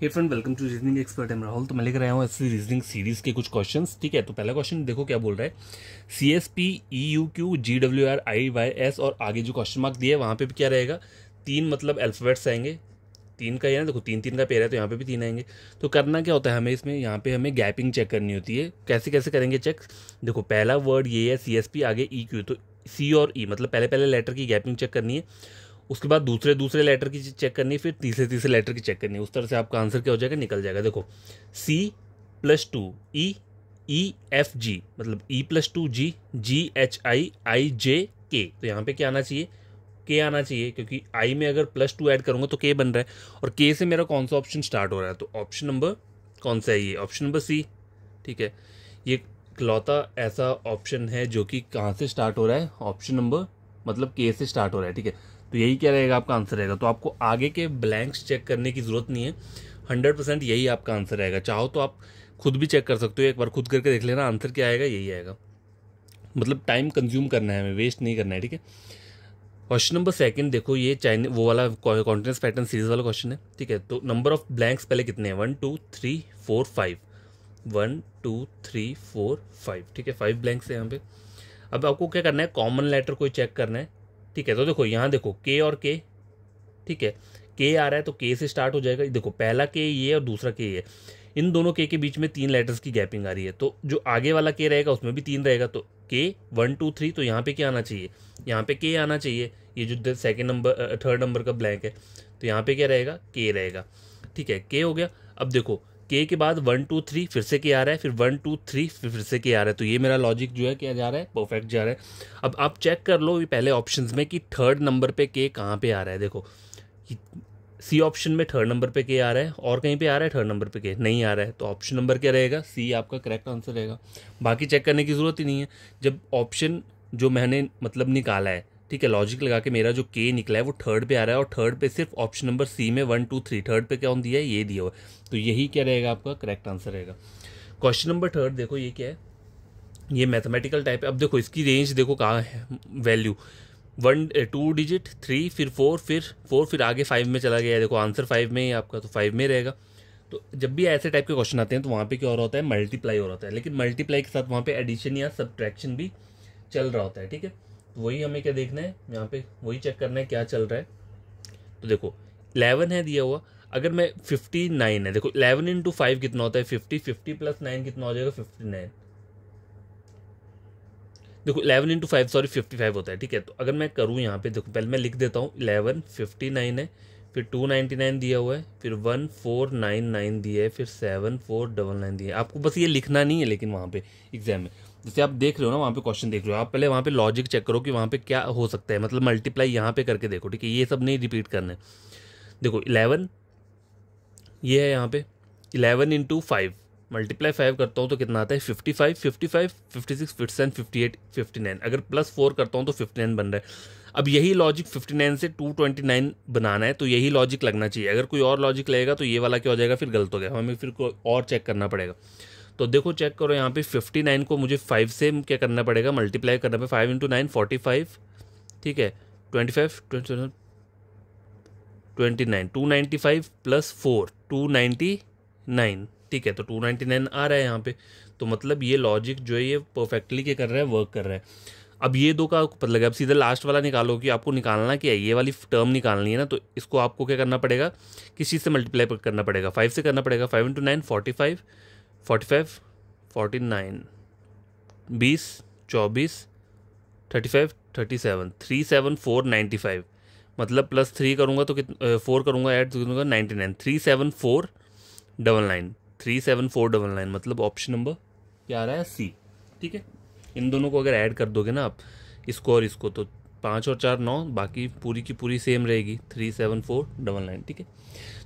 Hey friend, welcome to reasoning expert. Am Rahul. तो मैं लेकर आया हूँ ऐसी रीजनिंग सीरीज के कुछ क्वेश्चंस। ठीक है, तो पहला क्वेश्चन देखो क्या बोल रहा है। CSP EUQ GWR IYS और आगे जो क्वेश्चन मार्क दिया है वहाँ पे भी क्या रहेगा, तीन मतलब अल्फाबेट्स आएंगे। तीन का ही है ना, देखो तीन तीन का पेयर है तो यहाँ पे भी तीन आएंगे। तो करना क्या होता है हमें इसमें, यहाँ पे हमें गैपिंग चेक करनी होती है। कैसे कैसे करेंगे चेक, देखो पहला वर्ड ये है CSP, आगे EQ, तो C और E मतलब पहले पहले लेटर की गैपिंग चेक करनी है। उसके बाद दूसरे दूसरे लेटर की चेक करनी है, फिर तीसरे तीसरे लेटर की चेक करनी है। उस तरह से आपका आंसर क्या हो जाएगा, निकल जाएगा। देखो C+2 EEFG मतलब E+2G GHIIJK, तो यहाँ पे क्या आना चाहिए, के आना चाहिए, क्योंकि आई में अगर +2 ऐड करूंगा तो के बन रहा है। और के से मेरा कौन सा ऑप्शन स्टार्ट हो रहा है, तो ऑप्शन नंबर कौन सा है, ये ऑप्शन नंबर C। ठीक है, ये इकलौता ऐसा ऑप्शन है जो कि कहाँ से स्टार्ट हो रहा है, ऑप्शन नंबर मतलब के से स्टार्ट हो रहा है। ठीक है, तो यही क्या रहेगा आपका आंसर रहेगा। तो आपको आगे के ब्लैंक्स चेक करने की जरूरत नहीं है, 100% यही आपका आंसर रहेगा। चाहो तो आप खुद भी चेक कर सकते हो, एक बार खुद करके देख लेना, आंसर क्या आएगा यही आएगा। मतलब टाइम कंज्यूम करना है हमें, वेस्ट नहीं करना है। ठीक है, क्वेश्चन नंबर सेकंड देखो, ये चाइनीज वो वाला कॉन्टिनेंस पैटर्न सीरीज वाला क्वेश्चन है। ठीक है, तो नंबर ऑफ ब्लैंक्स पहले कितने हैं, 1 2 3 4 5, 1 2 3 4 5। ठीक है, 5 ब्लैंक्स है यहाँ पे। अब आपको क्या करना है, कॉमन लेटर कोई चेक करना है। ठीक है, तो देखो यहाँ देखो के और के। ठीक है, के आ रहा है तो के से स्टार्ट हो जाएगा। देखो पहला के ये और दूसरा के ये, इन दोनों के बीच में 3 लेटर्स की गैपिंग आ रही है, तो जो आगे वाला के रहेगा उसमें भी 3 रहेगा। तो के 1 2 3, तो यहाँ पे क्या आना चाहिए, यहाँ पे के आना चाहिए। ये जो सेकंड नंबर थर्ड नंबर का ब्लैंक है, तो यहाँ पे क्या रहेगा, के रहेगा। ठीक है, के हो गया। अब देखो के के बाद 1 2 3 फिर से के आ रहा है, फिर 1 2 3 फिर से के आ रहा है, तो ये मेरा लॉजिक जो है क्या जा रहा है, परफेक्ट जा रहा है। अब आप चेक कर लो पहले ऑप्शंस में कि थर्ड नंबर पे के कहाँ पे आ रहा है। देखो सी ऑप्शन में थर्ड नंबर पे के आ रहा है, और कहीं पे आ रहा है थर्ड नंबर पे के नहीं आ रहा है, तो ऑप्शन नंबर क्या रहेगा, सी आपका करेक्ट आंसर रहेगा। बाकी चेक करने की जरूरत ही नहीं है। जब ऑप्शन जो मैंने मतलब निकाला है, ठीक है, लॉजिक लगा के मेरा जो के निकला है वो थर्ड पे आ रहा है, और थर्ड पे सिर्फ ऑप्शन नंबर सी में 1 2 3, थर्ड पे कौन दिया है, ये दिया हुआ है, तो यही क्या रहेगा आपका करेक्ट आंसर रहेगा। क्वेश्चन नंबर थर्ड देखो, ये क्या है, ये मैथमेटिकल टाइप है। अब देखो इसकी रेंज देखो कहाँ है, वैल्यू 1 2 डिजिट, 3 फिर 4 फिर 4 फिर आगे 5 में चला गया है। देखो आंसर 5 में ही आपका, तो 5 में रहेगा। तो जब भी ऐसे टाइप के क्वेश्चन आते हैं तो वहाँ पे क्या हो रहा होता है, मल्टीप्लाई हो रहा होता है, लेकिन मल्टीप्लाई के साथ वहाँ पे एडिशन या सब्ट्रैक्शन भी चल रहा होता है। ठीक है, तो वही हमें क्या देखना है, यहाँ पे वही चेक करना है क्या चल रहा है। तो देखो 11 है दिया हुआ, अगर मैं 59 है, देखो 11 इंटू 5 कितना होता है, 50, 50 प्लस 9 कितना हो जाएगा, 59। देखो 11 इंटू 5 सॉरी 55 होता है। ठीक है, तो अगर मैं करूँ यहाँ पे, देखो पहले मैं लिख देता हूँ, 11 59 है, फिर 299 दिया हुआ है, फिर 1499 दिया है, फिर 7499 दिया है। आपको बस ये लिखना नहीं है, लेकिन वहाँ पे एग्जाम में जैसे आप देख रहे हो ना, वहाँ पे क्वेश्चन देख रहे हो, आप पहले वहाँ पे लॉजिक चेक करो कि वहाँ पे क्या हो सकता है, मतलब मल्टीप्लाई यहाँ पे करके देखो। ठीक है, ये सब नहीं रिपीट करना है। देखो 11 ये है यहाँ पे, 11 इंटू 5 मल्टीप्लाई 5 करता हूँ तो कितना आता है, 55 55 56 57 58 59, अगर +4 करता हूँ तो 59 बन रहा है। अब यही लॉजिक 59 से 229 बनाना है, तो यही लॉजिक लगना चाहिए। अगर कोई और लॉजिक लगेगा तो ये वाला क्या हो जाएगा, फिर गलत हो गया, हमें फिर कोई और चेक करना पड़ेगा। तो देखो चेक करो यहाँ पे 59 को मुझे 5 से क्या करना पड़ेगा, मल्टीप्लाई करना पड़ेगा। 5 इंटू 9 45, ठीक है, 25 29, 295 प्लस 4 299। ठीक है, तो 299 आ रहा है यहाँ पे, तो मतलब ये लॉजिक जो है ये परफेक्टली क्या कर रहा है, वर्क कर रहा है। अब ये दो का पता लगा, अब सीधा लास्ट वाला निकालो कि आपको निकालना क्या है, ये वाली टर्म निकालनी है ना, तो इसको आपको क्या करना पड़ेगा, किस चीज़ से मल्टीप्लाई करना पड़ेगा, 5 से करना पड़ेगा। 5 इंटू 9 45, 45 49 20 24 35 37 37495, मतलब +3 करूँगा तो कितना, 4 करूँगा ऐड तो कितना, 99 37499, 37499, मतलब ऑप्शन नंबर क्या आ रहा है, सी। ठीक है, इन दोनों को अगर ऐड कर दोगे ना आप, इसको और इसको, तो 5 और 4 9, बाकी पूरी की पूरी सेम रहेगी, 37499। ठीक है,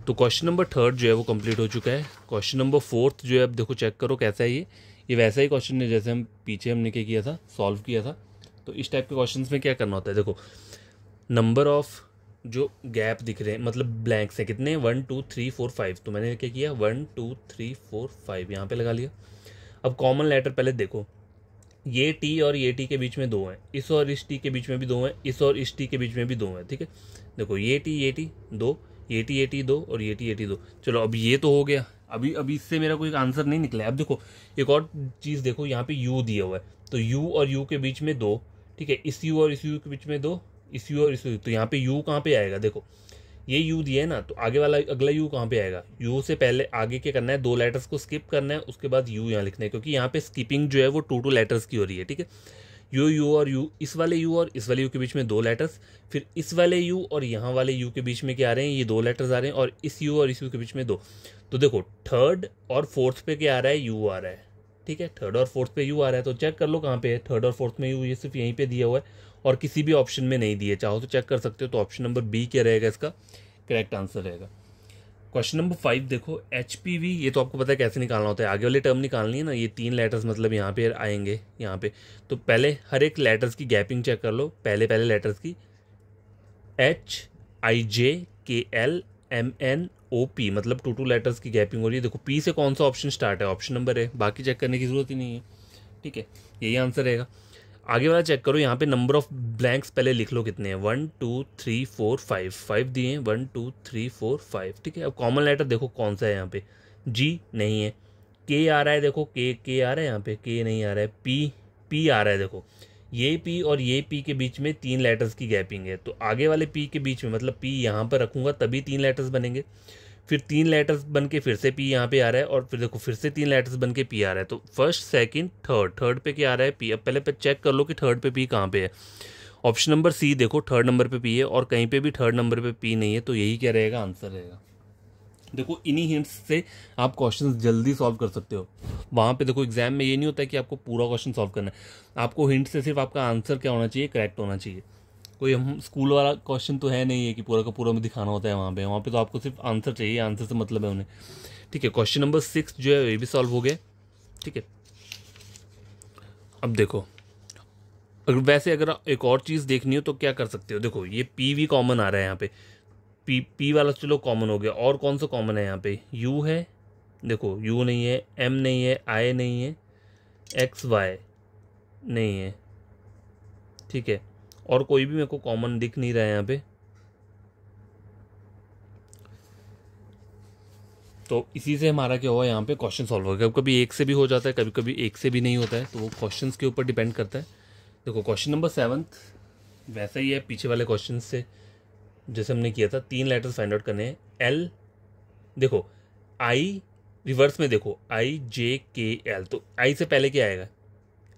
तो क्वेश्चन नंबर थर्ड जो है वो कंप्लीट हो चुका है। क्वेश्चन नंबर फोर्थ जो है, अब देखो चेक करो कैसा है ये वैसा ही क्वेश्चन है जैसे हम पीछे हमने क्या किया था, सॉल्व किया था। तो इस टाइप के क्वेश्चंस में क्या करना होता है, देखो नंबर ऑफ जो गैप दिख रहे हैं मतलब ब्लैंक्स है कितने, 1 2 3 4 5, तो मैंने क्या किया 1 2 3 4 5 यहाँ पे लगा लिया। अब कॉमन लेटर पहले देखो, ये टी और ये टी के बीच में 2 हैं, इस टी के बीच में भी 2 हैं, इस और इस टी के बीच में भी 2 हैं। ठीक है, देखो ये टी 2, ये टी 80 दो और ये टी 80 दो। चलो अब ये तो हो गया। अभी इससे मेरा कोई आंसर नहीं निकला है। अब देखो एक और चीज़ देखो, यहाँ पे u दिया हुआ है, तो u और u के बीच में 2, ठीक है, इस u और इस u के बीच में 2, इस u और इस u, तो यहाँ पे u कहाँ पे आएगा? देखो ये u दिया है ना, तो आगे वाला अगला u कहाँ पे आएगा? u से पहले आगे क्या करना है, 2 लेटर्स को स्किप करना है, उसके बाद u यहाँ लिखना है, क्योंकि यहाँ पे स्किपिंग जो है वो 2 लेटर्स की हो रही है, ठीक है। u और u, इस वाले u और इस वाले u के बीच में 2 लेटर्स, फिर इस वाले u और यहाँ वाले u के बीच में क्या आ रहे हैं, ये 2 लेटर्स आ रहे हैं, और इस u और इस u के बीच में 2। तो देखो थर्ड और फोर्थ पे क्या आ रहा है, u आ रहा है, ठीक है, थर्ड और फोर्थ पे u आ रहा है। तो चेक कर लो कहाँ पे है थर्ड और फोर्थ में u, ये सिर्फ यहीं पे दिया हुआ है और किसी भी ऑप्शन में नहीं दिए, चाहो तो चेक कर सकते हो। तो ऑप्शन नंबर बी क्या रहेगा, इसका करेक्ट आंसर रहेगा। क्वेश्चन नंबर 5 देखो, HPV, ये तो आपको पता है कैसे निकालना होता है, आगे वाली टर्म निकालनी है ना, ये 3 लेटर्स मतलब यहाँ पे आएंगे, यहाँ पे। तो पहले हर एक लेटर्स की गैपिंग चेक कर लो, पहले लेटर्स की, HIJKLMNOP, मतलब 2 लेटर्स की गैपिंग हो रही है। देखो P से कौन सा ऑप्शन स्टार्ट है, ऑप्शन नंबर है, बाकी चेक करने की जरूरत ही नहीं है, ठीक है, यही आंसर रहेगा। आगे वाला चेक करो, यहाँ पे नंबर ऑफ ब्लैंक्स पहले लिख लो कितने हैं, 1 2 3 4 5, 5 दिए हैं, 1 2 3 4 5, ठीक है। अब कॉमन लेटर देखो कौन सा है, यहाँ पे G नहीं है, K आ रहा है, देखो K आ रहा है, यहाँ पे K नहीं आ रहा है, P आ रहा है, देखो ये P और ये P के बीच में 3 लेटर्स की गैपिंग है, तो आगे वाले P के बीच में, मतलब P यहाँ पर रखूँगा तभी 3 लेटर्स बनेंगे, फिर 3 लेटर्स बन के फिर से P यहाँ पे आ रहा है, और फिर देखो फिर से 3 लेटर्स बन के P आ रहा है। तो फर्स्ट सेकंड थर्ड पे क्या आ रहा है, P। अब पहले पे चेक कर लो कि थर्ड पे P कहाँ पे है। ऑप्शन नंबर सी देखो, थर्ड नंबर पे P है और कहीं पे भी थर्ड नंबर पे P नहीं है, तो यही क्या रहेगा, आंसर रहेगा। देखो इन्हीं हिंट्स से आप क्वेश्चन जल्दी सॉल्व कर सकते हो। वहाँ पे देखो एग्जाम में ये नहीं होता है कि आपको पूरा क्वेश्चन सॉल्व करना है, आपको हिंट से सिर्फ आपका आंसर क्या होना चाहिए, करेक्ट होना चाहिए। कोई हम स्कूल वाला क्वेश्चन तो है नहीं है कि पूरा का पूरा में दिखाना होता है, वहाँ पे तो आपको सिर्फ आंसर चाहिए, आंसर से मतलब है उन्हें, ठीक है। क्वेश्चन नंबर 6 जो है ये भी सॉल्व हो गया, ठीक है। अब देखो अगर एक और चीज़ देखनी हो तो क्या कर सकते हो, देखो ये पी भी कॉमन आ रहा है यहाँ पे, पी वाला चलो कॉमन हो गया, और कौन सा कॉमन है यहाँ पे, यू है, देखो यू नहीं है, एम नहीं है, आई नहीं है, एक्स वाई नहीं है, ठीक है, और कोई भी मेरे को कॉमन दिख नहीं रहा है यहाँ पे। तो इसी से हमारा क्या हुआ, यहाँ पे क्वेश्चन सॉल्व हो गया। कभी कभी एक से भी हो जाता है, कभी कभी एक से भी नहीं होता है, तो वो क्वेश्चंस के ऊपर डिपेंड करता है। देखो क्वेश्चन नंबर 7 वैसा ही है पीछे वाले क्वेश्चन से जैसे हमने किया था, 3 लेटर्स फाइंड आउट करने हैं। एल, देखो आई रिवर्स में, देखो IJKL, तो आई से पहले क्या आएगा,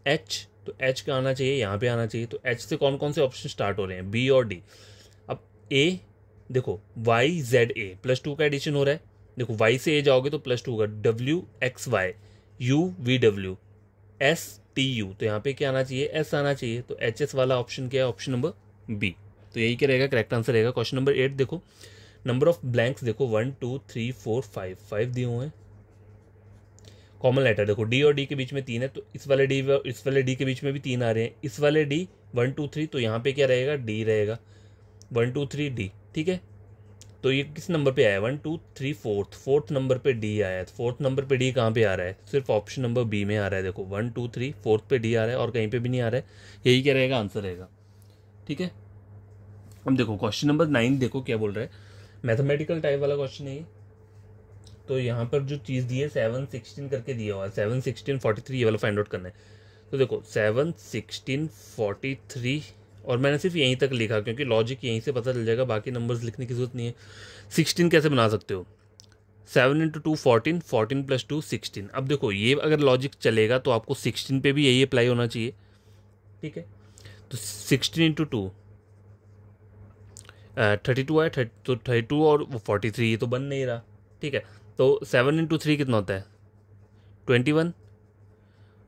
एच, तो एच का आना चाहिए, यहाँ पे आना चाहिए। तो एच से कौन कौन से ऑप्शन स्टार्ट हो रहे हैं, बी और डी। अब ए, देखो YZA +2 का एडिशन हो रहा है, देखो Y से A जाओगे तो +2 का, WXY, UVW, STU, तो यहाँ पे क्या आना चाहिए, S आना चाहिए। तो HS वाला ऑप्शन क्या है, ऑप्शन नंबर बी। तो यही क्या रहेगा, करेक्ट आंसर रहेगा। क्वेश्चन नंबर 8 देखो, नंबर ऑफ ब्लैंक्स देखो 1 2 3 4 5 दिए हुए हैं। कॉमन लेटर देखो डी और डी के बीच में 3 है, तो इस वाले डी के बीच में भी 3 आ रहे हैं, इस वाले डी 1 2 3, तो यहाँ पे क्या रहेगा, डी रहेगा, 1 2 3 डी, ठीक है। तो ये किस नंबर पे आया, 1 2 3 फोर्थ नंबर पे डी आया है। फोर्थ नंबर पे डी कहाँ पे आ रहा है, सिर्फ ऑप्शन नंबर बी में आ रहा है। देखो 1 2 3 फोर्थ पे डी आ रहा है और कहीं पे भी नहीं आ रहा है, यही क्या रहेगा, आंसर रहेगा, ठीक है। अब देखो क्वेश्चन नंबर 9 देखो क्या बोल रहा है, मैथमेटिकल टाइप वाला क्वेश्चन है ये। तो यहाँ पर जो चीज़ दी है 7 16 करके दिया हुआ है, 7 16 43, ये वाला फाइंड आउट करना है। तो देखो 7 16 43, और मैंने सिर्फ यहीं तक लिखा क्योंकि लॉजिक यहीं से पता चल जाएगा, बाकी नंबर्स लिखने की जरूरत नहीं है। 16 कैसे बना सकते हो, 7 × 2 14, 14 + 2 16। अब देखो ये अगर लॉजिक चलेगा तो आपको 16 पे भी यही अप्लाई होना चाहिए, ठीक है। तो 16 × 2 32 है, तो 32 और 43, ये तो बन नहीं रहा, ठीक है। तो 7 × 3 कितना होता है, 21,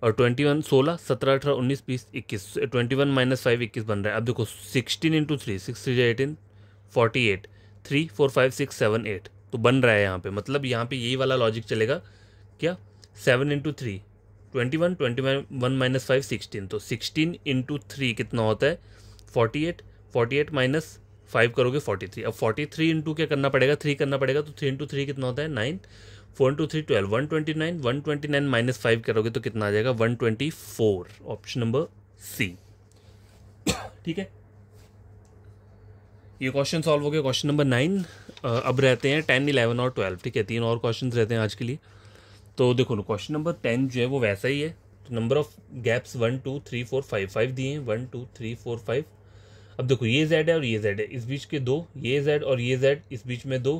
और 21 16 17 18 19 20 21, 21 - 5 21 बन रहा है। अब देखो 16 × 3 6 3 18 48, 3 4 5 6 7 8, तो बन रहा है यहाँ पे, मतलब यहाँ पे यही वाला लॉजिक चलेगा क्या, 7 × 3 21 21 - 5 16, तो 16 × 3 कितना होता है, 48, 48 - 5 करोगे 43। अब 43 इंटू क्या करना पड़ेगा, 3 करना पड़ेगा, तो 3 × 3 कितना होता है, 9, 4 × 3 12, 129, 129 - 5 करोगे तो कितना आ जाएगा, 124, ऑप्शन नंबर सी, ठीक है। ये क्वेश्चन सॉल्व हो गया, क्वेश्चन नंबर 9। अब रहते हैं 10, 11 और 12, ठीक है, 3 और क्वेश्चन रहते हैं आज के लिए। तो देखो ना, क्वेश्चन नंबर 10 जो है वो वैसा ही है। तो नंबर ऑफ गैप्स 1 2 3 4 5 5 दिए हैं, 1 2 3 4 5। अब देखो ये z है और ये z है, इस बीच के 2, ये z और ये z इस बीच में 2,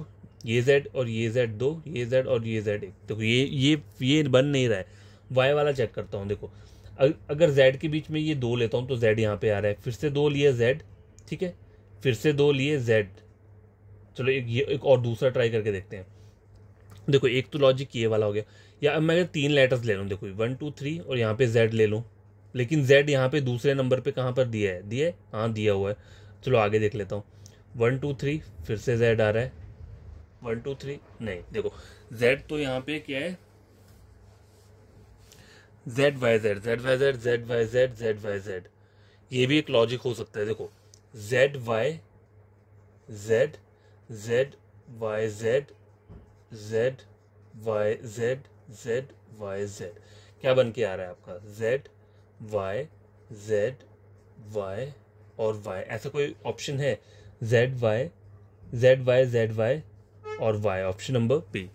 ये z और ये z 2, ये z और ये z 1। देखो ये बन नहीं रहा है। y वाला चेक करता हूँ। देखो अगर z के बीच में ये 2 लेता हूँ तो z यहाँ पे आ रहा है, फिर से 2 लिए z, ठीक है, फिर से 2 लिए z। चलो एक और दूसरा ट्राई करके देखते हैं। देखो एक तो लॉजिक ये वाला हो गया, या अब मैं अगर 3 लेटर्स ले लूँ, देखो 1 2 3 और यहाँ पे z ले लूँ, लेकिन z यहाँ पे दूसरे नंबर पे कहाँ पर दिया है, हाँ दिया हुआ है। चलो आगे देख लेता हूँ। 1 2 3 फिर से z आ रहा है, 1 2 3 नहीं, देखो z तो यहाँ पे क्या है, z y z z y z z y z z y z। ये भी एक लॉजिक हो सकता है। देखो z y z z y z z y z z y z, क्या बन के आ रहा है आपका, z y z y और y, ऐसा कोई ऑप्शन है, z y z y और y, ऑप्शन नंबर बी।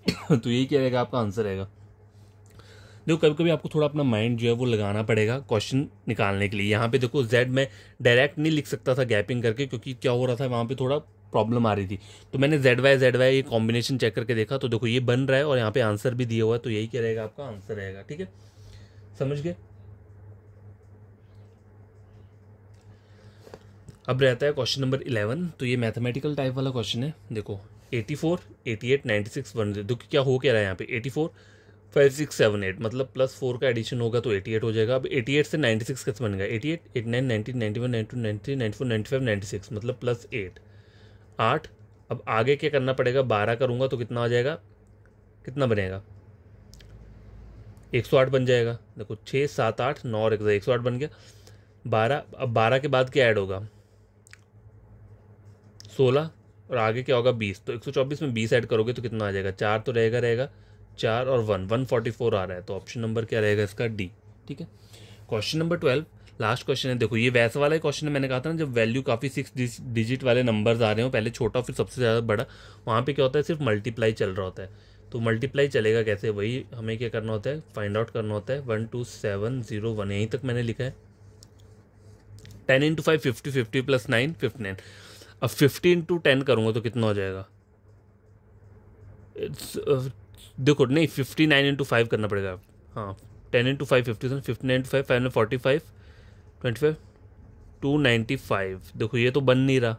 तो यही क्या रहेगा आपका आंसर रहेगा। देखो कभी कभी आपको थोड़ा अपना माइंड जो है वो लगाना पड़ेगा क्वेश्चन निकालने के लिए। यहाँ पे देखो z में डायरेक्ट नहीं लिख सकता था गैपिंग करके, क्योंकि क्या हो रहा था वहाँ पे थोड़ा प्रॉब्लम आ रही थी। तो मैंने z y ये कॉम्बिनेशन चेक करके देखा, तो देखो ये बन रहा है और यहाँ पे आंसर भी दिया हुआ है। तो यही क्या रहेगा आपका आंसर रहेगा, ठीक है, समझ गए। अब रहता है क्वेश्चन नंबर 11। तो ये मैथमेटिकल टाइप वाला क्वेश्चन है। देखो 84 88 96 1। देखो क्या हो क्या रहा है यहाँ पे, 84 5 6 7 8, मतलब +4 का एडिशन होगा तो 88 हो जाएगा। अब 88 से 96 कैसे बन गया, 88 89 90 91 92 93 94 95 96, मतलब +8 8। अब आगे क्या करना पड़ेगा, 12 करूँगा तो कितना आ जाएगा, कितना बनेगा, 108 बन जाएगा। देखो 6 7 8 9 और 108 बन गया। 12, अब 12 के बाद क्या ऐड होगा, 16 और आगे क्या होगा 20। तो 124 में 20 ऐड करोगे तो कितना आ जाएगा, 4 तो रहेगा 4 और 1 144 आ रहा है। तो ऑप्शन नंबर क्या रहेगा इसका, डी, ठीक है। क्वेश्चन नंबर 12 लास्ट क्वेश्चन है। देखो ये वैसा वाला क्वेश्चन है, मैंने कहा था ना जब वैल्यू काफ़ी 6 डिजिट वाले नंबर्स आ रहे हो, पहले छोटा फिर सबसे ज़्यादा बड़ा, वहाँ पे क्या होता है सिर्फ मल्टीप्लाई चल रहा होता है। तो मल्टीप्लाई चलेगा कैसे, वही हमें क्या करना होता है, फाइंड आउट करना होता है। 1 2 7 0 1, यहीं तक मैंने लिखा है। 10 इंटू 5 50 50 + 9 59। अब 50 इंटू 10 करूँगा तो कितना हो जाएगा, देखो नहीं 59 इंटू 5 करना पड़ेगा, हाँ 10 इंटू 5 57, 59 इंटू 5 545 25 295। देखो ये तो बन नहीं रहा।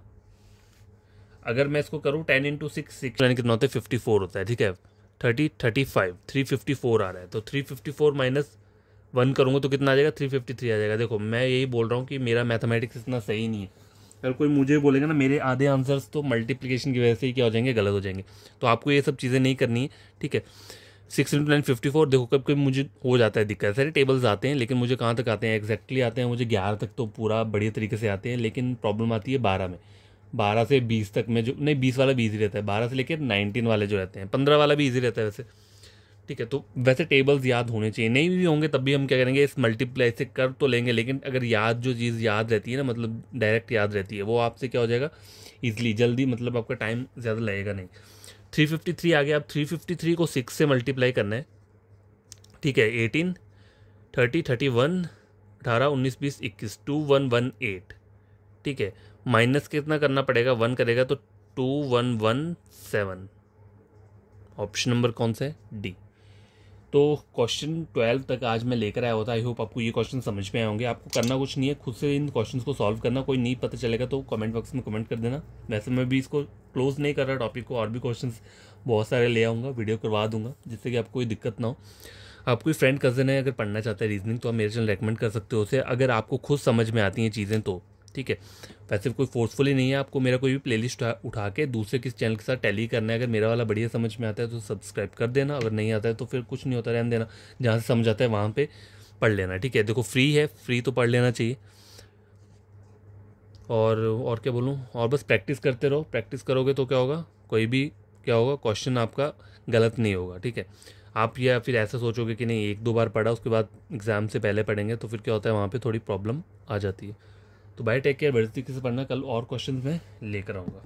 अगर मैं इसको करूँ 10 इंटू 6 कितना होता है, 54 होता है, ठीक है। 30 35 354 आ रहा है। तो 354 माइनस 1 करूँगा तो कितना आ जाएगा, 353 आ जाएगा। देखो मैं यही बोल रहा हूँ कि मेरा मैथमेटिक्स इतना सही नहीं है। अगर कोई मुझे बोलेगा ना मेरे आधे आंसर्स तो मल्टीप्लिकेशन की वजह से ही क्या हो जाएंगे, गलत हो जाएंगे। तो आपको ये सब चीज़ें नहीं करनी है, ठीक है। 6 इंटू 9 54। देखो कभी कभी मुझे हो जाता है दिक्कत, सारे टेबल्स आते हैं लेकिन मुझे कहाँ तक आते हैं, एग्जैक्टली आते हैं मुझे 11 तक तो पूरा बढ़िया तरीके से आते हैं, लेकिन प्रॉब्लम आती है 12 में। 12 से 20 तक में जो नहीं, 20 वाला भी ईजी रहता है, 12 से लेकर 19 वाले जो रहते हैं, 15 वाला भी ईजी रहता है वैसे, ठीक है। तो वैसे टेबल्स याद होने चाहिए, नहीं भी होंगे तब भी हम क्या करेंगे, इस मल्टीप्लाई से कर तो लेंगे, लेकिन अगर याद जो चीज़ याद रहती है ना, मतलब डायरेक्ट याद रहती है, वो आपसे क्या हो जाएगा ईजिली, जल्दी, मतलब आपका टाइम ज़्यादा लगेगा नहीं। 353 आ गया। अब 353 को 6 से मल्टीप्लाई करना है, ठीक है। 18 30 31 18 19 20 21 2118, ठीक है। माइनस कितना करना पड़ेगा, 1 करेगा तो 2117। ऑप्शन नंबर कौन सा है, डी। तो क्वेश्चन 12 तक आज मैं लेकर आया होता। आई होप आपको ये क्वेश्चन समझ में आए होंगे। आपको करना कुछ नहीं है, खुद से इन क्वेश्चंस को सॉल्व करना। कोई नहीं पता चलेगा तो कमेंट बॉक्स में कमेंट कर देना। वैसे मैं भी इसको क्लोज नहीं कर रहा टॉपिक को, और भी क्वेश्चंस बहुत सारे ले आऊँगा, वीडियो करवा दूंगा, जिससे कि आपको कोई दिक्कत ना हो। आप कोई फ्रेंड कज़न है अगर पढ़ना चाहता है रीजनिंग, तो आप मेरे चैनल रेकमेंड कर सकते हो उसे, अगर आपको खुद समझ में आती हैं चीज़ें तो, ठीक है। वैसे कोई फोर्सफुली नहीं है, आपको मेरा कोई भी प्लेलिस्ट उठा के दूसरे किस चैनल के साथ टैली करना है। अगर मेरा वाला बढ़िया समझ में आता है तो सब्सक्राइब कर देना, अगर नहीं आता है तो फिर कुछ नहीं होता, रहने देना। जहाँ से समझ आता है वहाँ पे पढ़ लेना, ठीक है। देखो फ्री है, फ्री तो पढ़ लेना चाहिए। और क्या बोलूँ, और बस प्रैक्टिस करते रहो। प्रैक्टिस करोगे तो क्या होगा, कोई भी क्या होगा, क्वेश्चन आपका गलत नहीं होगा, ठीक है। आप या फिर ऐसा सोचोगे कि नहीं 1-2 बार पढ़ा उसके बाद एग्ज़ाम से पहले पढ़ेंगे, तो फिर क्या होता है वहाँ पे थोड़ी प्रॉब्लम आ जाती है। तो बाय, टेक केयर, बढ़ती तरीके से पढ़ना। कल और क्वेश्चन मैं लेकर आऊँगा।